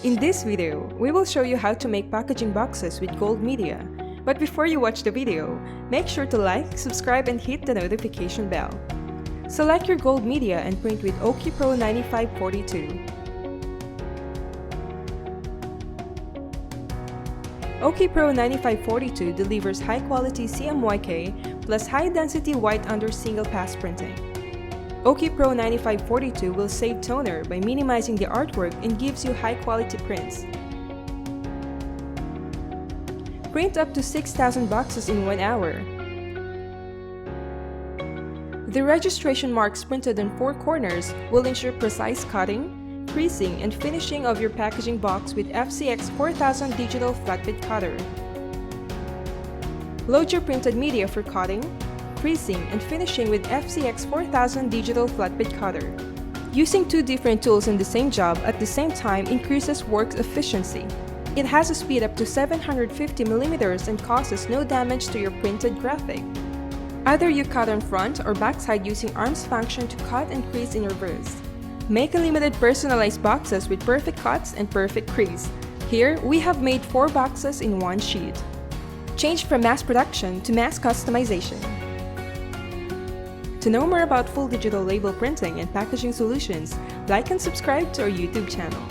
In this video, we will show you how to make packaging boxes with gold media. But before you watch the video, make sure to like, subscribe, and hit the notification bell. Select your gold media and print with OKI PRO 9542. OKI PRO 9542 delivers high-quality CMYK plus high-density white under single-pass printing. OKI PRO 9542 will save toner by minimizing the artwork and gives you high-quality prints. Print up to 6,000 boxes in 1 hour. The registration marks printed on 4 corners will ensure precise cutting, creasing, and finishing of your packaging box with FCX4000 digital flatbed cutter. Load your printed media for cutting, creasing, and finishing with FCX4000 digital flatbed cutter. Using 2 different tools in the same job at the same time increases work efficiency. It has a speed up to 750 mm and causes no damage to your printed graphic. Either you cut on front or backside using arms function to cut and crease in reverse. Make a limited personalized boxes with perfect cuts and perfect crease. Here, we have made 4 boxes in 1 sheet. Change from mass production to mass customization. To know more about full digital label printing and packaging solutions, like and subscribe to our YouTube channel.